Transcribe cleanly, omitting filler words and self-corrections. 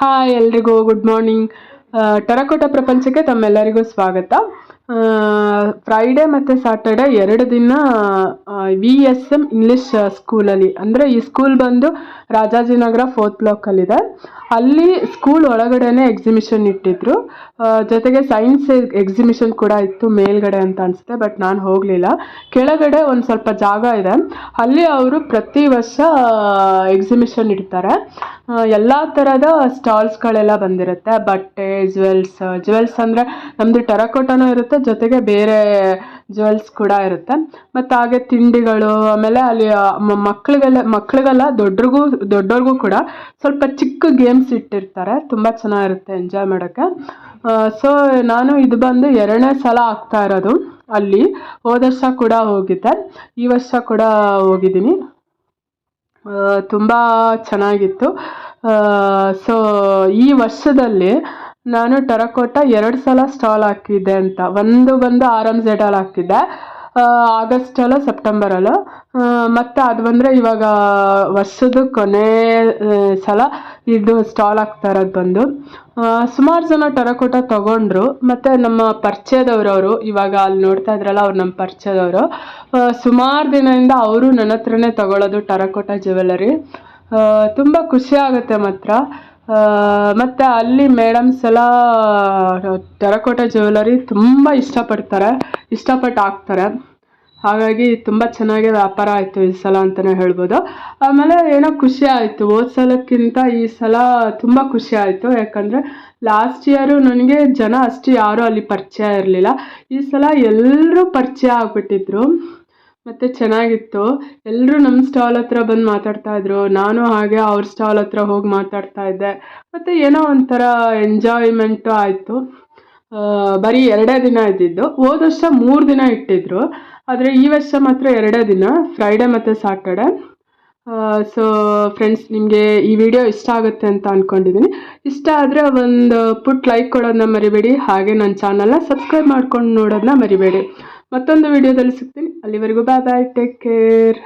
Hi ಎಲ್ರಿಗೂ good morning. Terracotta ಪ್ರಪಂಚಕ್ಕೆ ತಮ್ಮೆಲ್ಲರಿಗೂ ಸ್ವಾಗತ. ಫ್ರೈಡೇ ಮತ್ತು ಸ್ಯಾಟರ್ಡೆ 2 ದಿನ VSM ಇಂಗ್ಲೀಷ್ ಸ್ಕೂಲಲ್ಲಿ, ಅಂದರೆ ಈ ಸ್ಕೂಲ್ ಬಂದು ರಾಜಾಜಿನಗರ 4th ಬ್ಲಾಕಲ್ಲಿದೆ. ಅಲ್ಲಿ ಸ್ಕೂಲ್ ಒಳಗಡೆನೆ ಎಕ್ಸಿಬಿಷನ್ ಇಟ್ಟಿದ್ರು. ಜೊತೆಗೆ ಸೈನ್ಸ್ ಎಕ್ಸಿಬಿಷನ್ ಕೂಡ ಇತ್ತು ಮೇಲ್ಗಡೆ ಅಂತ ಅನಿಸುತ್ತೆ, ಬಟ್ ನಾನು ಹೋಗಲಿಲ್ಲ. ಕೆಳಗಡೆ ಒಂದು ಸ್ವಲ್ಪ ಜಾಗ ಇದೆ, ಅಲ್ಲಿ ಅವರು ಪ್ರತಿ ವರ್ಷ ಎಕ್ಸಿಬಿಷನ್ ಇಡ್ತಾರೆ. ಎಲ್ಲ ಥರದ ಸ್ಟಾಲ್ಸ್ಗಳೆಲ್ಲ ಬಂದಿರುತ್ತೆ. ಬಟ್ಟೆ, ಜ್ಯುವೆಲ್ಸ್ ಅಂದರೆ ನಮ್ಮದು ಟೆರಕೋಟನೂ ಇರುತ್ತೆ, ಜೊತೆಗೆ ಬೇರೆ ಜ್ಯುವೆಲ್ಸ್ ಕೂಡ ಇರುತ್ತೆ. ಮತ್ತು ಹಾಗೆ ತಿಂಡಿಗಳು, ಆಮೇಲೆ ಅಲ್ಲಿ ಮಕ್ಕಳಿಗೆಲ್ಲ ದೊಡ್ಡವ್ರಿಗೂ ಕೂಡ ಸ್ವಲ್ಪ ಚಿಕ್ಕ ಗೇಮ್ಸ್ ಇಟ್ಟಿರ್ತಾರೆ. ತುಂಬ ಚೆನ್ನಾಗಿರುತ್ತೆ ಎಂಜಾಯ್ ಮಾಡೋಕ್ಕೆ. ಸೊ ನಾನು ಇದು ಬಂದು 2ನೇ ಸಲ ಆಗ್ತಾ ಇರೋದು ಅಲ್ಲಿ. ಹೋದ ವರ್ಷ ಕೂಡ ಹೋಗಿದ್ದೆ, ಈ ವರ್ಷ ಕೂಡ ಹೋಗಿದ್ದೀನಿ. ತುಂಬ ಚೆನ್ನಾಗಿತ್ತು. ಸೊ ಈ ವರ್ಷದಲ್ಲಿ ನಾನು ಟೆರಕೋಟಾ 2 ಸಲ ಸ್ಟಾಲ್ ಹಾಕಿದ್ದೆ ಅಂತ. ಒಂದು ಬಂದು RMZ ಅಲ್ಲಿ ಹಾಕಿದ್ದೆ, ಆಗಸ್ಟಲ್ಲೋ ಸೆಪ್ಟೆಂಬರಲ್ಲೋ. ಮತ್ತು ಅದು ಬಂದರೆ ಇವಾಗ ವರ್ಷದ ಕೊನೆ ಸಲ ಇದು ಸ್ಟಾಲ್ ಹಾಕ್ತಾ ಇರೋದು ಬಂದು. ಸುಮಾರು ಜನ ಟೆರಕೋಟಾ ತೊಗೊಂಡ್ರು. ಮತ್ತು ನಮ್ಮ ಪರಿಚಯದವರು, ಇವಾಗ ಅಲ್ಲಿ ನೋಡ್ತಾ ಇದ್ರಲ್ಲ, ಅವ್ರು ನಮ್ಮ ಪರಿಚಯದವರು. ಸುಮಾರು ದಿನದಿಂದ ಅವರು ನನ್ನ ಹತ್ರನೇ ತಗೊಳ್ಳೋದು ಟೆರಕೋಟಾ ಜ್ಯುವೆಲರಿ. ತುಂಬ ಖುಷಿ ಆಗುತ್ತೆ ಮಾತ್ರ. ಮತ್ತು ಅಲ್ಲಿ ಮೇಡಮ್ಸ್ ಎಲ್ಲ ಟೆರಕೋಟಾ ಜ್ಯುವೆಲರಿ ತುಂಬ ಇಷ್ಟಪಟ್ಟು ಹಾಕ್ತಾರೆ. ಹಾಗಾಗಿ ತುಂಬ ಚೆನ್ನಾಗಿ ವ್ಯಾಪಾರ ಆಯಿತು ಈ ಸಲ ಅಂತಲೇ ಹೇಳ್ಬೋದು. ಆಮೇಲೆ ಏನೋ ಖುಷಿ ಆಯಿತು, ಹೋದ ಸಲಕ್ಕಿಂತ ಈ ಸಲ ತುಂಬ ಖುಷಿ ಆಯಿತು. ಯಾಕಂದರೆ ಲಾಸ್ಟ್ ಇಯರು ನನಗೆ ಜನ ಅಷ್ಟು ಯಾರೂ ಅಲ್ಲಿ ಪರಿಚಯ ಇರಲಿಲ್ಲ. ಈ ಸಲ ಎಲ್ಲರೂ ಪರಿಚಯ ಆಗಿಬಿಟ್ಟಿದ್ರು. ಮತ್ತು ಚೆನ್ನಾಗಿತ್ತು. ಎಲ್ಲರೂ ನಮ್ಮ ಸ್ಟಾಲ್ ಹತ್ರ ಬಂದು ಮಾತಾಡ್ತಾಯಿದ್ರು, ನಾನು ಹಾಗೆ ಅವ್ರ ಸ್ಟಾಲ್ ಹತ್ರ ಹೋಗಿ ಮಾತಾಡ್ತಾ ಇದ್ದೆ. ಮತ್ತು ಏನೋ ಒಂಥರ ಎಂಜಾಯ್ಮೆಂಟು ಆಯಿತು. ಬರೀ 2 ದಿನ ಇದ್ದಿದ್ದು. ಹೋದ ವರ್ಷ 3 ದಿನ ಇಟ್ಟಿದ್ರು, ಆದರೆ ಈ ವರ್ಷ ಮಾತ್ರ 2 ದಿನ, ಫ್ರೈಡೇ ಮತ್ತು ಸ್ಯಾಟರ್ಡೆ. ಸೊ ಫ್ರೆಂಡ್ಸ್, ನಿಮಗೆ ಈ ವಿಡಿಯೋ ಇಷ್ಟ ಆಗುತ್ತೆ ಅಂತ ಅಂದ್ಕೊಂಡಿದ್ದೀನಿ. ಇಷ್ಟ ಆದರೆ ಒಂದು ಲೈಕ್ ಕೊಡೋದನ್ನ ಮರಿಬೇಡಿ. ಹಾಗೆ ನನ್ನ ಚಾನಲ್ನ ಸಬ್ಸ್ಕ್ರೈಬ್ ಮಾಡ್ಕೊಂಡು ನೋಡೋದನ್ನ ಮರಿಬೇಡಿ. ಮತ್ತೊಂದು ವಿಡಿಯೋದಲ್ಲಿ ಸಿಗ್ತೀನಿ. ಅಲ್ಲಿವರೆಗೂ ಬಾಯ್, ಟೇಕ್ ಕೇರ್.